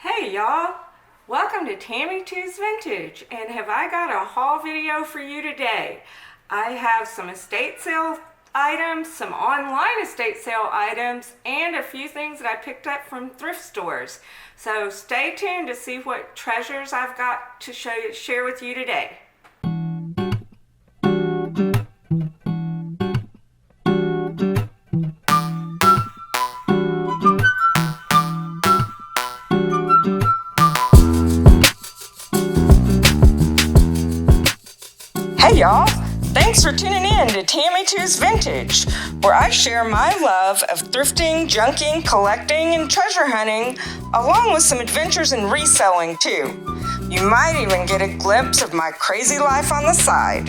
Hey y'all, welcome to Tammy 2's Vintage, and have I got a haul video for you today. I have some estate sale items, some online estate sale items, and a few things that I picked up from thrift stores. So stay tuned to see what treasures I've got to share with you today. Hey y'all, thanks for tuning in to Tammy 2's Vintage, where I share my love of thrifting, junking, collecting, and treasure hunting, along with some adventures in reselling too. You might even get a glimpse of my crazy life on the side.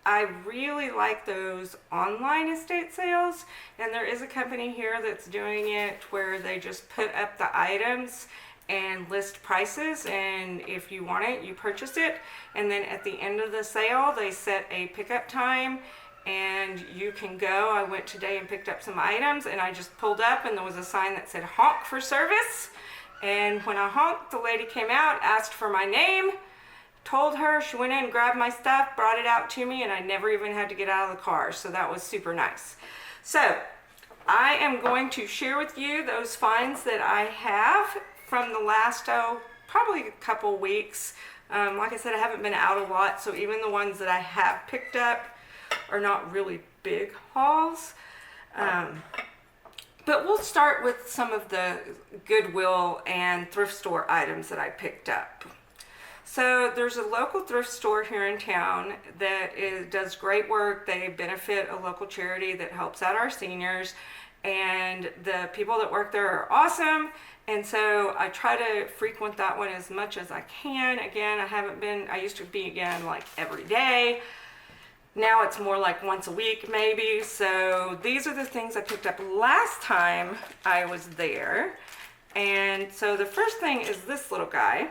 I really like those online estate sales, and there is a company here that's doing it where they just put up the items and list prices, and if you want it, you purchase it, and then at the end of the sale they set a pickup time and you can go. I went today and picked up some items, and I just pulled up and there was a sign that said honk for service, and when I honked, the lady came out, asked for my name, told her, she went in, grabbed my stuff, brought it out to me, and I never even had to get out of the car, so that was super nice. So I am going to share with you those finds that I have from the last, probably a couple weeks. Like I said, I haven't been out a lot, so even the ones that I have picked up are not really big hauls. But we'll start with some of the Goodwill and thrift store items that I picked up. So there's a local thrift store here in town that does great work. They benefit a local charity that helps out our seniors, and the people that work there are awesome. And so I try to frequent that one as much as I can. Again, I used to be like every day. Now it's more like once a week maybe. So these are the things I picked up last time I was there. And so the first thing is this little guy.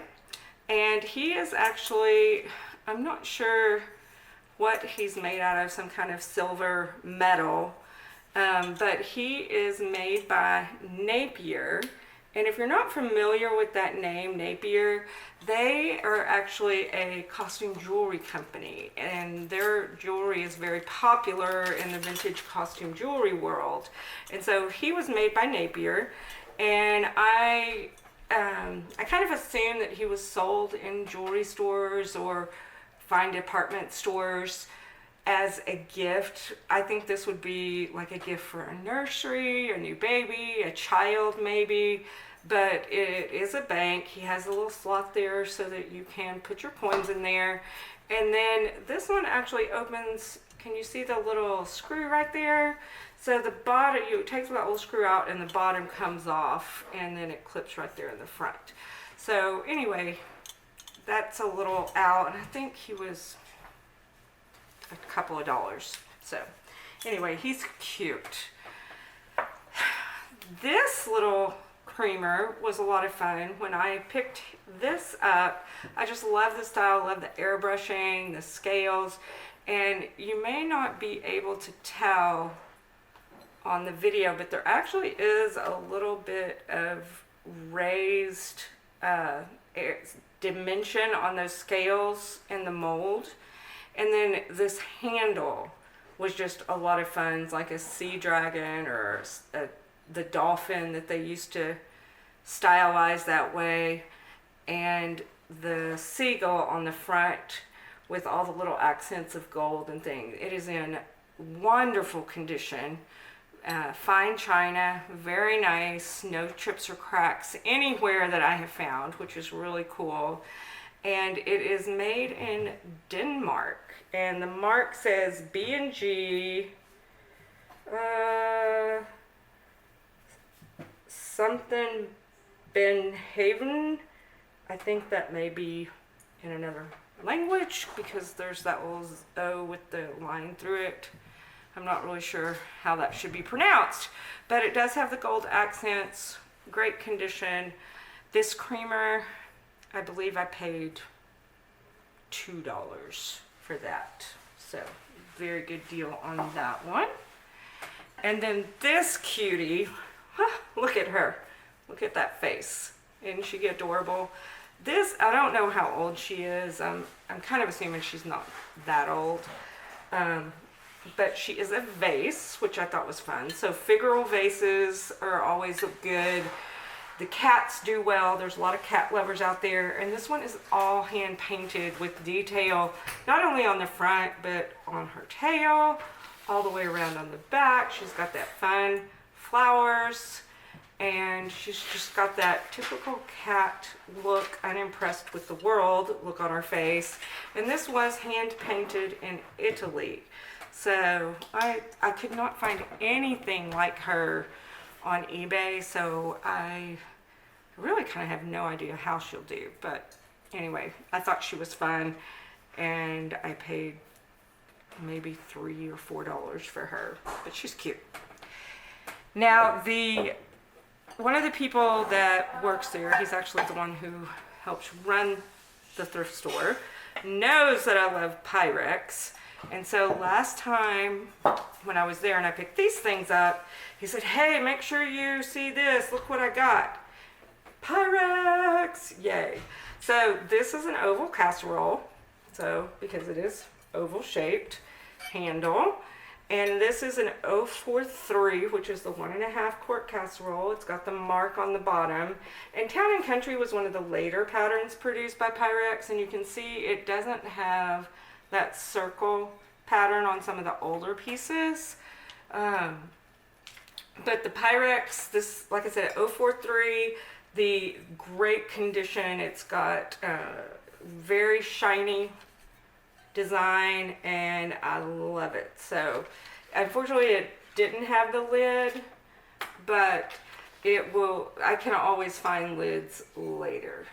And he is actually, I'm not sure what he's made out of, some kind of silver metal. But he is made by Napier. And if you're not familiar with that name, Napier, they are actually a costume jewelry company, and their jewelry is very popular in the vintage costume jewelry world. And so he was made by Napier, and I kind of assumed that he was sold in jewelry stores or fine department stores as a gift. I think this would be like a gift for a nursery, a new baby, a child maybe, but it is a bank. He has a little slot there so that you can put your coins in there. And then this one actually opens, can you see the little screw right there? So the bottom, it takes that little screw out and the bottom comes off, and then it clips right there in the front. So anyway, that's a little out, and I think he was a couple of dollars. So anyway, he's cute. This little creamer was a lot of fun. When I picked this up, I just love the style, love the airbrushing, the scales, and you may not be able to tell on the video, but there actually is a little bit of raised dimension on those scales in the mold. And then this handle was just a lot of fun, like a sea dragon or the dolphin that they used to stylize that way, and the seagull on the front with all the little accents of gold and things. It is in wonderful condition, fine china, very nice, no chips or cracks anywhere that I have found, which is really cool. And it is made in Denmark, and the mark says B&G something Benhaven. I think that may be in another language because there's that little O with the line through it. I'm not really sure how that should be pronounced, but it does have the gold accents, great condition. This creamer, I believe I paid $2 for that. So very good deal on that one. And then this cutie, look at her. Look at that face. Isn't she adorable? This, I don't know how old she is. I'm kind of assuming she's not that old. But she is a vase, which I thought was fun. So figural vases are always look good. The cats do well. There's a lot of cat lovers out there. And this one is all hand painted with detail, not only on the front, but on her tail, all the way around on the back. She's got that fun flowers, and she's just got that typical cat look, unimpressed with the world look on her face. And this was hand painted in Italy. So I could not find anything like her on eBay, so I really kind of have no idea how she'll do. But anyway, I thought she was fun, and I paid maybe $3 or $4 for her, but she's cute. Now, one of the people that works there, he's actually the one who helps run the thrift store, knows that I love Pyrex. And so last time when I was there and I picked these things up, he said, hey, make sure you see this. Look what I got. Pyrex! Yay. So this is an oval casserole. So, because it is oval shaped handle. And this is an 043, which is the 1.5 quart casserole. It's got the mark on the bottom. And Town and Country was one of the later patterns produced by Pyrex. And you can see it doesn't have that circle pattern on some of the older pieces. But the Pyrex, this, like I said, 043, the great condition. It's got very shiny design, and I love it. So unfortunately it didn't have the lid, but it will, I can always find lids later.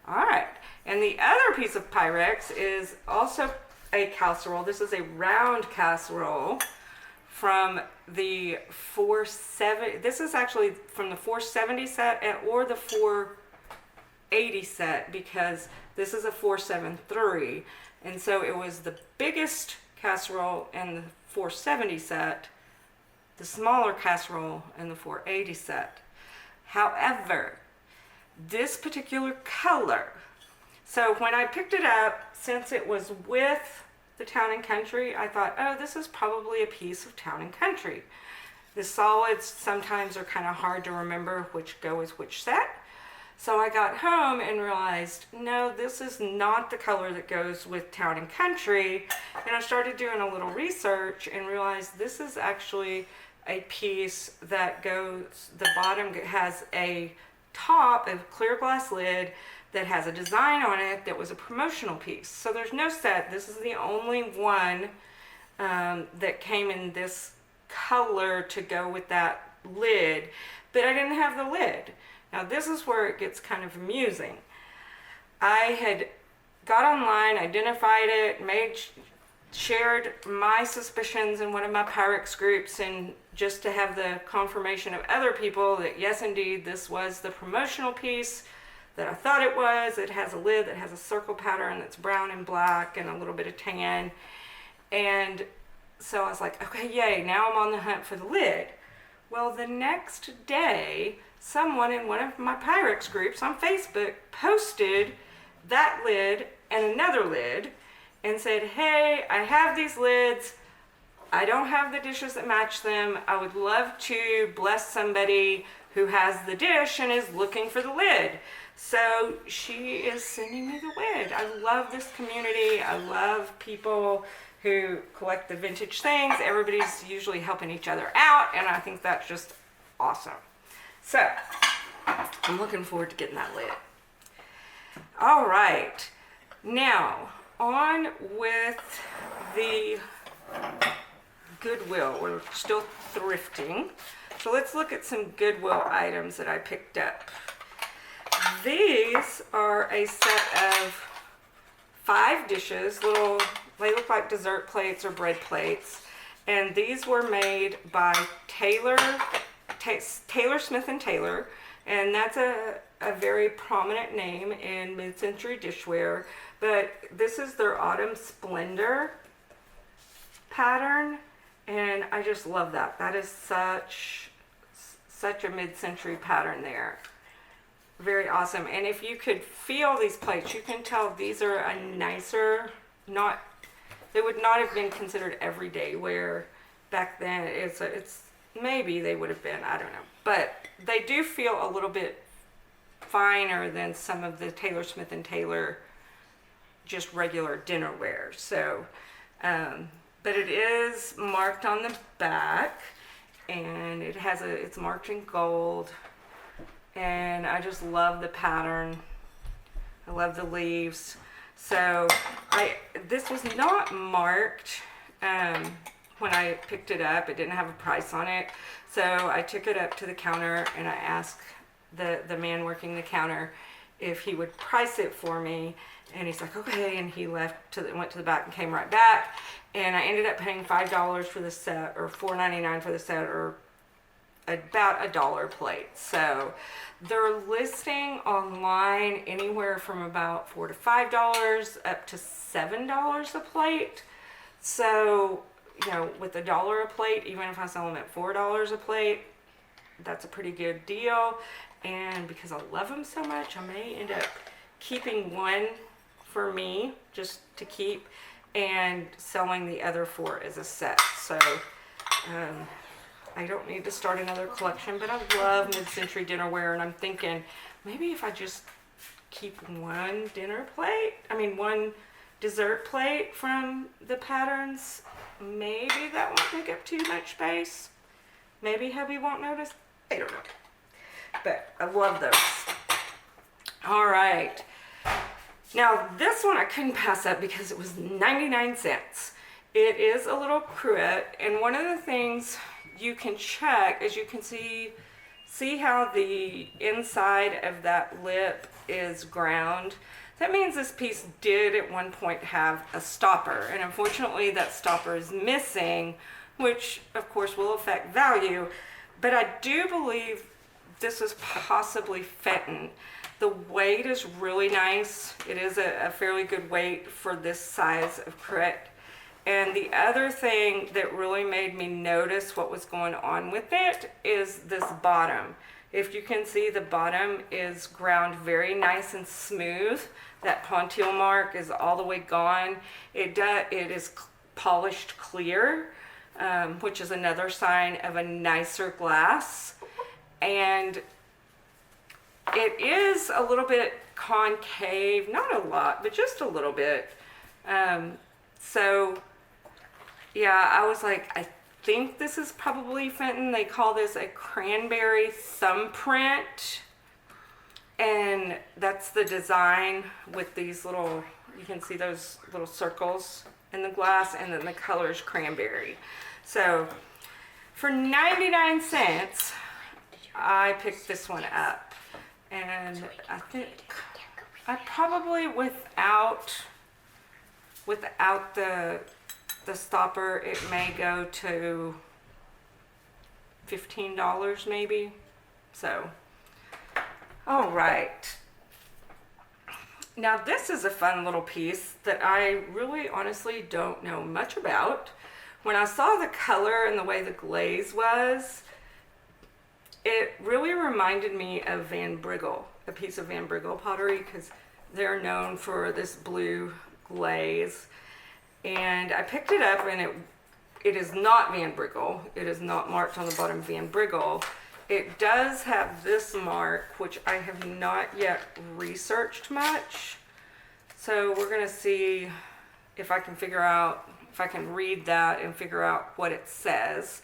All right, and the other piece of Pyrex is also a casserole. This is a round casserole from the 470. This is actually from the 470 set or the 480 set, because this is a 473. And so it was the biggest casserole in the 470 set, the smaller casserole in the 480 set. However, this particular color, so when I picked it up, since it was with the Town and Country, I thought, oh, this is probably a piece of Town and Country. The solids sometimes are kind of hard to remember which go with which set. So I got home and realized, no, this is not the color that goes with Town and Country. And I started doing a little research and realized this is actually a piece that goes, the bottom has a top, a clear glass lid that has a design on it that was a promotional piece. So there's no set. This is the only one that came in this color to go with that lid, but I didn't have the lid. Now this is where it gets kind of amusing. I had got online, identified it, shared my suspicions in one of my Pyrex groups, and just to have the confirmation of other people that yes, indeed, this was the promotional piece that I thought it was. It has a lid that has a circle pattern that's brown and black and a little bit of tan. And so I was like, okay, yay, now I'm on the hunt for the lid. Well, the next day, someone in one of my Pyrex groups on Facebook posted that lid and another lid and said, hey, I have these lids. I don't have the dishes that match them. I would love to bless somebody who has the dish and is looking for the lid. So she is sending me the lid. I love this community. I love people who collect the vintage things. Everybody's usually helping each other out, and I think that's just awesome. So I'm looking forward to getting that lid. All right, now on with the Goodwill. We're still thrifting. So let's look at some Goodwill items that I picked up. These are a set of 5 dishes, they look like dessert plates or bread plates. And these were made by Taylor Smith and Taylor. And that's a very prominent name in mid-century dishware. But this is their Autumn Splendor pattern, and I just love that. That is such a mid-century pattern there. Very awesome. And if you could feel these plates, you can tell these are a nicer, they would not have been considered everyday wear back then. It's maybe they would have been, I don't know, but they do feel a little bit finer than some of the Taylor Smith and Taylor just regular dinnerware. So but it is marked on the back, and it's marked in gold, and I just love the pattern. I love the leaves. So this was not marked when I picked it up. It didn't have a price on it. So I took it up to the counter and I asked the man working the counter if he would price it for me. And he's like, okay. And he went to the back and came right back. And I ended up paying $5 for the set, or $4.99 for the set, or about $1 a plate. So they're listing online anywhere from about $4 to $5 up to $7 a plate. So, you know, with $1 a plate, even if I sell them at $4 a plate, that's a pretty good deal. And because I love them so much, I may end up keeping one for me just to keep, and selling the other 4 as a set. So I don't need to start another collection, but I love mid-century dinnerware, and I'm thinking maybe if I just keep one one dessert plate from the patterns, maybe that won't take up too much space. Maybe hubby won't notice. I don't know. But I love those. All right. Now this one I couldn't pass up because it was 99 cents. It is a little cruet, and one of the things you can check is you can see how the inside of that lip is ground. That means this piece did at one point have a stopper, and unfortunately that stopper is missing, which of course will affect value. But I do believe this is possibly Fenton. The weight is really nice. It is a fairly good weight for this size of cruet. And the other thing that really made me notice what was going on with it is this bottom. If you can see, the bottom is ground very nice and smooth. That pontile mark is all the way gone. It is polished clear, which is another sign of a nicer glass. And it is a little bit concave, not a lot, but just a little bit. So yeah, I was like, I think this is probably Fenton. They call this a cranberry thumbprint. And that's the design with these little, you can see those little circles in the glass, and then the color is cranberry. So for 99 cents, I picked this one up. And I think I probably, without the stopper, it may go to $15 maybe. So, all right. Now this is a fun little piece that I really honestly don't know much about. When I saw the color and the way the glaze was, it really reminded me of Van Briggle, a piece of Van Briggle pottery, because they're known for this blue glaze. And I picked it up, and it is not Van Briggle. It is not marked on the bottom Van Briggle. It does have this mark, which I have not yet researched much. So we're gonna see if I can read that and figure out what it says.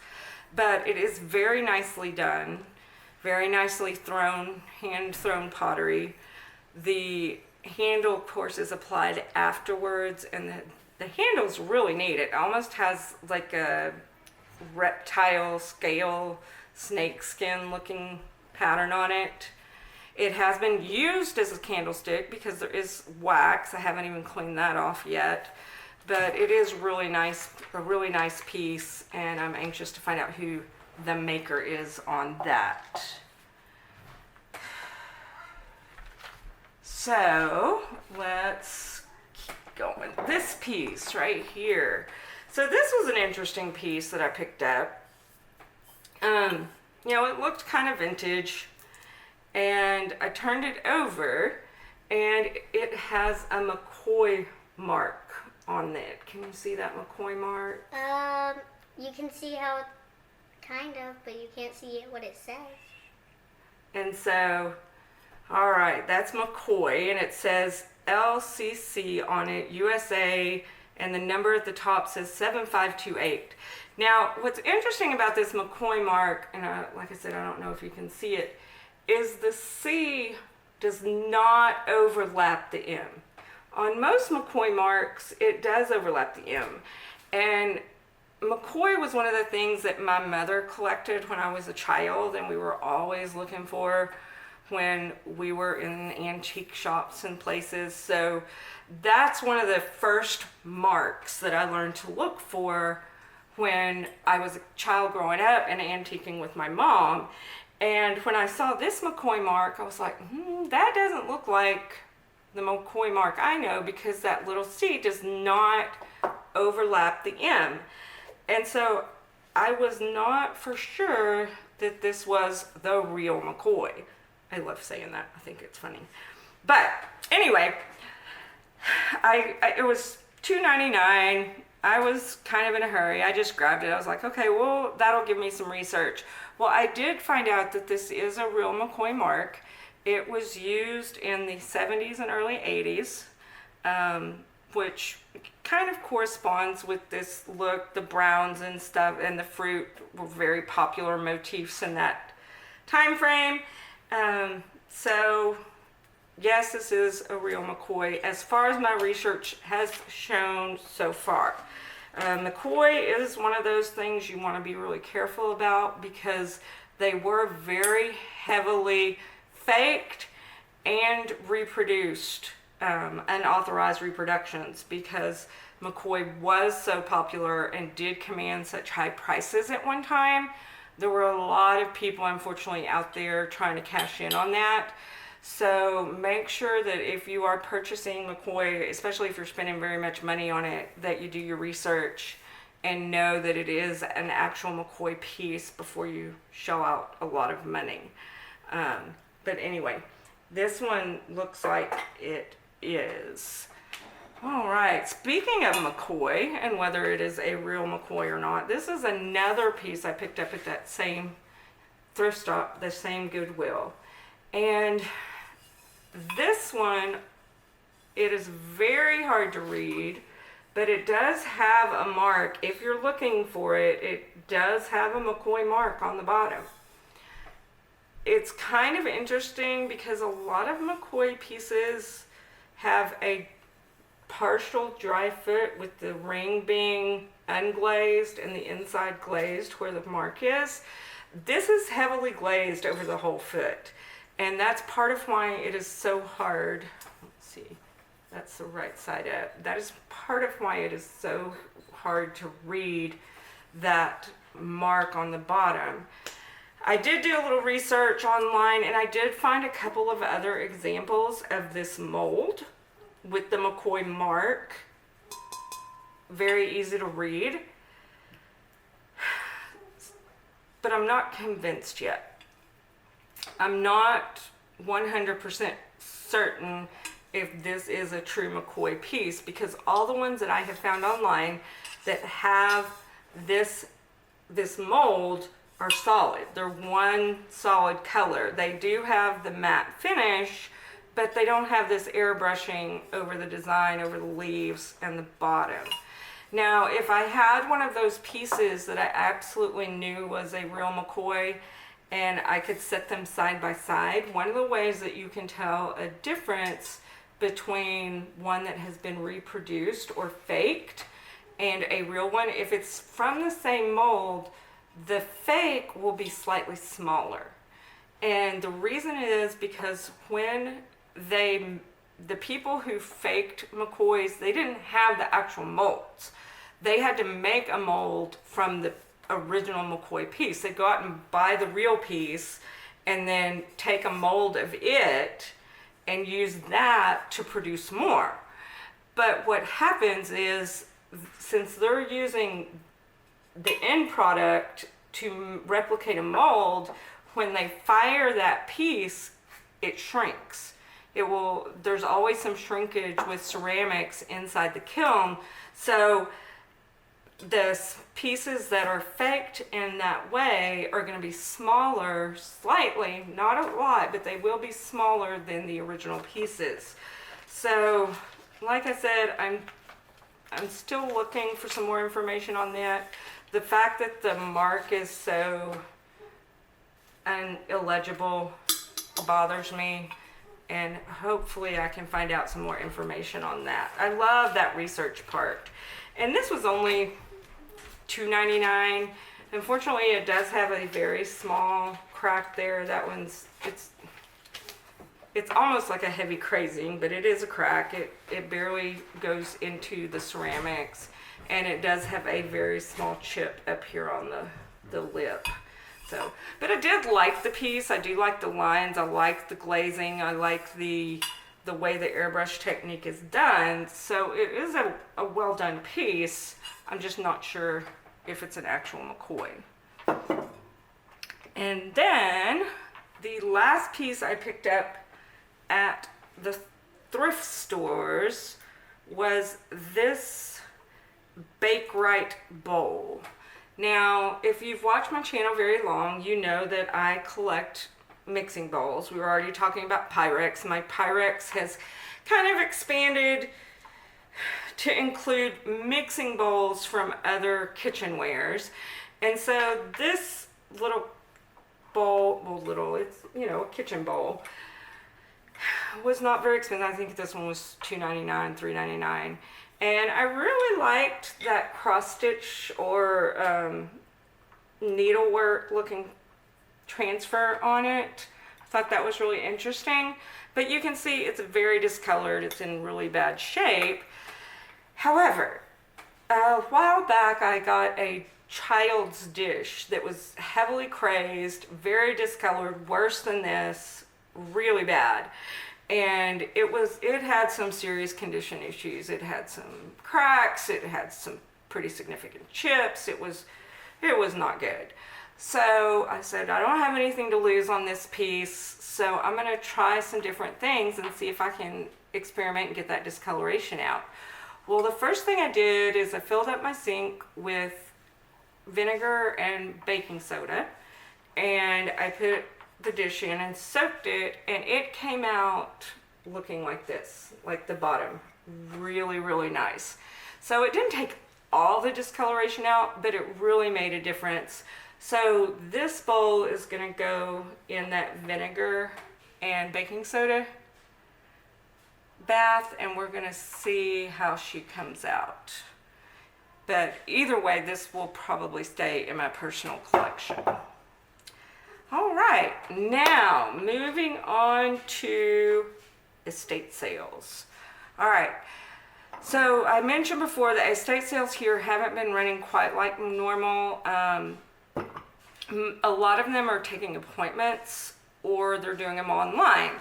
But it is very nicely done, very nicely thrown, hand-thrown pottery. The handle, of course, is applied afterwards, and the handle's really neat. It almost has like a reptile scale, snake skin looking pattern on it. It has been used as a candlestick because there is wax. I haven't even cleaned that off yet. But it is really nice, a really nice piece, and I'm anxious to find out who the maker is on that. So let's keep going. This piece right here. So this was an interesting piece that I picked up. You know, it looked kind of vintage, and I turned it over, and it has a McCoy mark on it. Can you see that McCoy mark? You can see how it, kind of, but you can't see what it says. And so, all right, that's McCoy, and it says LCC on it, USA, and the number at the top says 7528. Now, what's interesting about this McCoy mark, and like I said, I don't know if you can see it, is the C does not overlap the M. On most McCoy marks, it does overlap the M. And McCoy was one of the things that my mother collected when I was a child, and we were always looking for when we were in antique shops and places. So that's one of the first marks that I learned to look for when I was a child growing up and antiquing with my mom. And when I saw this McCoy mark, I was like, that doesn't look like the McCoy mark I know, because that little C does not overlap the M. And so I was not for sure that this was the real McCoy. I love saying that. I think it's funny. But anyway, it was $2.99. I was kind of in a hurry. I just grabbed it. I was like, okay, well, that'll give me some research. Well, I did find out that this is a real McCoy mark. It was used in the 70s and early 80s, which kind of corresponds with this look. The browns and stuff and the fruit were very popular motifs in that time frame. So yes, this is a real McCoy as far as my research has shown so far. McCoy is one of those things you want to be really careful about, because they were very heavily faked and reproduced, unauthorized reproductions, because McCoy was so popular and did command such high prices at one time. There were a lot of people, unfortunately, out there trying to cash in on that. So make sure that if you are purchasing McCoy, especially if you're spending very much money on it, that you do your research and know that it is an actual McCoy piece before you shell out a lot of money. But anyway, this one looks like it is. All right, speaking of McCoy and whether it is a real McCoy or not, this is another piece I picked up at that same thrift stop, the same Goodwill. And this one, it is very hard to read, but it does have a mark. If you're looking for it, it does have a McCoy mark on the bottom. It's kind of interesting because a lot of McCoy pieces have a partial dry foot with the ring being unglazed and the inside glazed where the mark is. This is heavily glazed over the whole foot. And that's part of why it is so hard. Let's see, that's the right side up. That is part of why it is so hard to read that mark on the bottom. I did do a little research online, and I did find a couple of other examples of this mold with the McCoy mark. Very easy to read. But I'm not convinced yet. I'm not 100% certain if this is a true McCoy piece, because all the ones that I have found online that have this mold are solid. They're one solid color. They do have the matte finish, but they don't have this airbrushing over the design, over the leaves and the bottom. Now, if I had one of those pieces that I absolutely knew was a real McCoy, and I could set them side by side, one of the ways that you can tell a difference between one that has been reproduced or faked and a real one, if it's from the same mold, the fake will be slightly smaller. And the reason is because when the people who faked McCoys, they didn't have the actual molds. They had to make a mold from the original McCoy piece. They'd go out and buy the real piece and then take a mold of it and use that to produce more. But what happens is since they're using the end product to replicate a mold, when they fire that piece, it shrinks. There's always some shrinkage with ceramics inside the kiln. So the pieces that are faked in that way are going to be smaller slightly, not a lot, but they will be smaller than the original pieces. So like I said, I'm still looking for some more information on that. The fact that the mark is so illegible bothers me, and hopefully I can find out some more information on that. I love that research part. And this was only $2.99. Unfortunately, it does have a very small crack there. That one's, it's almost like a heavy crazing, but it is a crack. It barely goes into the ceramics, and it does have a very small chip up here on the lip. So, but I did like the piece. I do like the lines. I like the glazing. I like the way the airbrush technique is done. So it is a well done piece. I'm just not sure if it's an actual McCoy. And then the last piece I picked up at the thrift stores was this Bake Right bowl. Now, if you've watched my channel very long, you know that I collect mixing bowls. We were already talking about Pyrex. My Pyrex has kind of expanded to include mixing bowls from other kitchenwares. And so this little bowl, it's, a kitchen bowl, was not very expensive. I think this one was $2.99, $3.99. And I really liked that cross stitch or needlework looking transfer on it. I thought that was really interesting. But you can see it's very discolored. It's in really bad shape. However, a while back I got a child's dish that was heavily crazed, very discolored, worse than this, really bad. And it had some serious condition issues. It had some cracks. It had some pretty significant chips. It was not good. So I said, I don't have anything to lose on this piece, so I'm going to try some different things and see if I can experiment and get that discoloration out. Well, the first thing I did is I filled up my sink with vinegar and baking soda, and I put the dish in and soaked it, and it came out looking like this, like the bottom. Really, really nice. So it didn't take all the discoloration out, but it really made a difference. So this bowl is going to go in that vinegar and baking soda bath, and we're going to see how she comes out. But either way, this will probably stay in my personal collection. All right, now moving on to estate sales. All right, so I mentioned before the estate sales here haven't been running quite like normal. A lot of them are taking appointments or they're doing them online.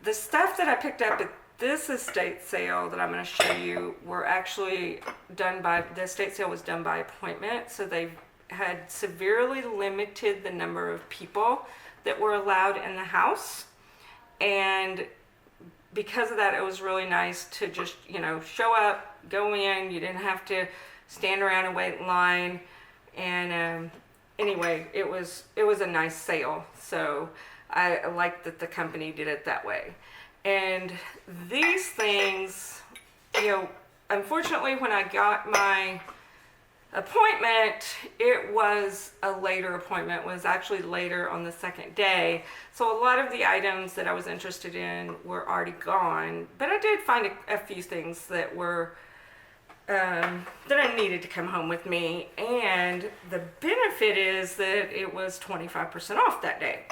The stuff that I picked up at this estate sale that I'm going to show you were actually the estate sale was done by appointment, so they've had severely limited the number of people that were allowed in the house. And because of that, it was really nice to just, show up, go in. You didn't have to stand around and wait in line. And anyway, it was a nice sale. So I like that the company did it that way. And these things, unfortunately, when I got my appointment, it was a later appointment. It was actually later on the second day. So a lot of the items that I was interested in were already gone. But I did find a few things that were that I needed to come home with me. And the benefit is that it was 25% off that day.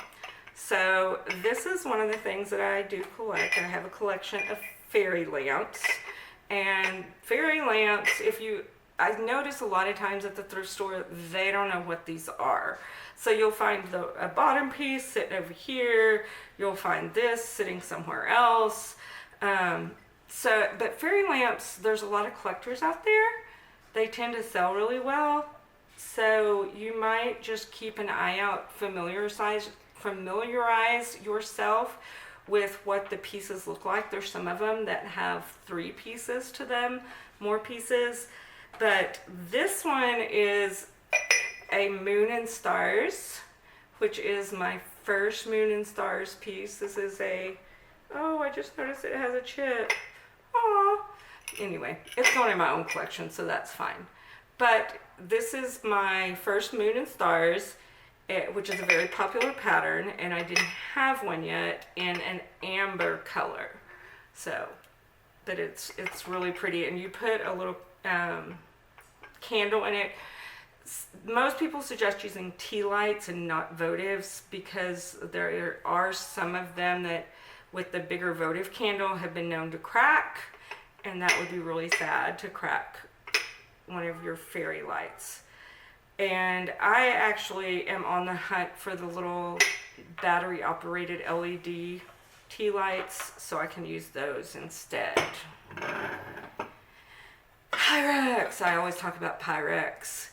So this is one of the things that I do collect. I have a collection of fairy lamps. And fairy lamps, I notice a lot of times at the thrift store, they don't know what these are. So you'll find a bottom piece sitting over here. You'll find this sitting somewhere else. But fairy lamps, there's a lot of collectors out there. they tend to sell really well. So you might just keep an eye out, familiarize yourself with what the pieces look like. There's some of them that have 3 pieces to them, more pieces. But this one is a Moon and Stars, which is my first Moon and Stars piece. This is oh, I just noticed it has a chip. Aww. Anyway, it's going in my own collection, so that's fine. But this is my first Moon and Stars, which is a very popular pattern, and I didn't have one yet in an amber color. So, but it's really pretty, and you put a little candle in it. Most people suggest using tea lights and not votives, because there are some of them that with the bigger votive candle have been known to crack, and that would be really sad to crack one of your fairy lights. And I actually am on the hunt for the little battery operated LED tea lights, so I can use those instead. Pyrex, I always talk about Pyrex.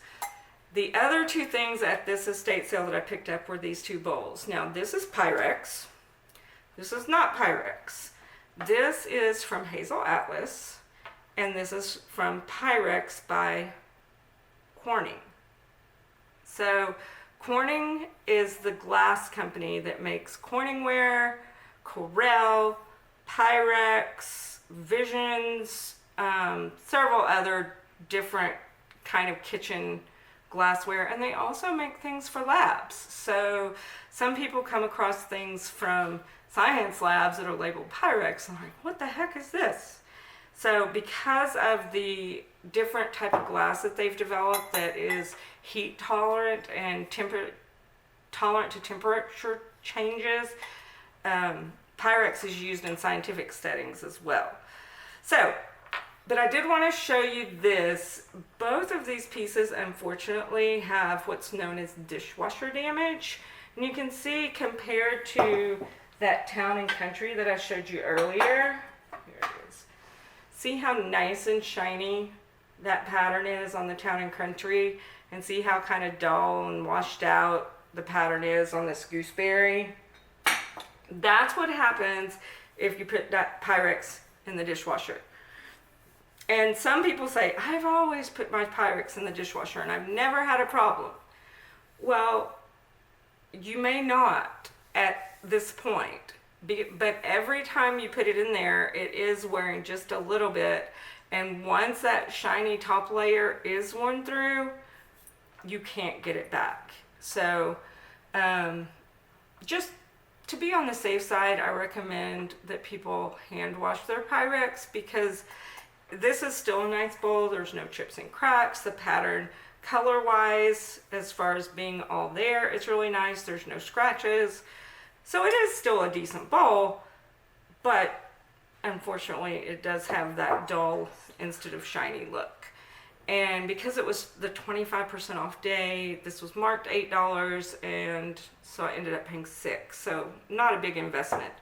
The other 2 things at this estate sale that I picked up were these 2 bowls. Now this is Pyrex, this is not Pyrex. This is from Hazel Atlas, and this is from Pyrex by Corning. So Corning is the glass company that makes Corningware, Corel, Pyrex, Visions, several other different kind of kitchen glassware, and they also make things for labs. So some people come across things from science labs that are labeled Pyrex, and I'm like, what the heck is this? So because of the different type of glass that they've developed that is heat tolerant and tolerant to temperature changes, Pyrex is used in scientific settings as well. So, but I did want to show you this. Both of these pieces unfortunately have what's known as dishwasher damage. And you can see, compared to that Town and Country that I showed you earlier, here it is. See how nice and shiny that pattern is on the Town and Country, and see how kind of dull and washed out the pattern is on this gooseberry. That's what happens if you put that Pyrex in the dishwasher. And some people say, I've always put my Pyrex in the dishwasher and I've never had a problem. Well, you may not at this point, but every time you put it in there, it is wearing just a little bit. And once that shiny top layer is worn through, you can't get it back. So just to be on the safe side, I recommend that people hand wash their Pyrex, because this is still a nice bowl. There's no chips and cracks. The pattern, color-wise, as far as being all there, it's really nice. There's no scratches. So it is still a decent bowl, but unfortunately it does have that dull instead of shiny look. And because it was the 25% off day, this was marked $8, and so I ended up paying $6. So not a big investment.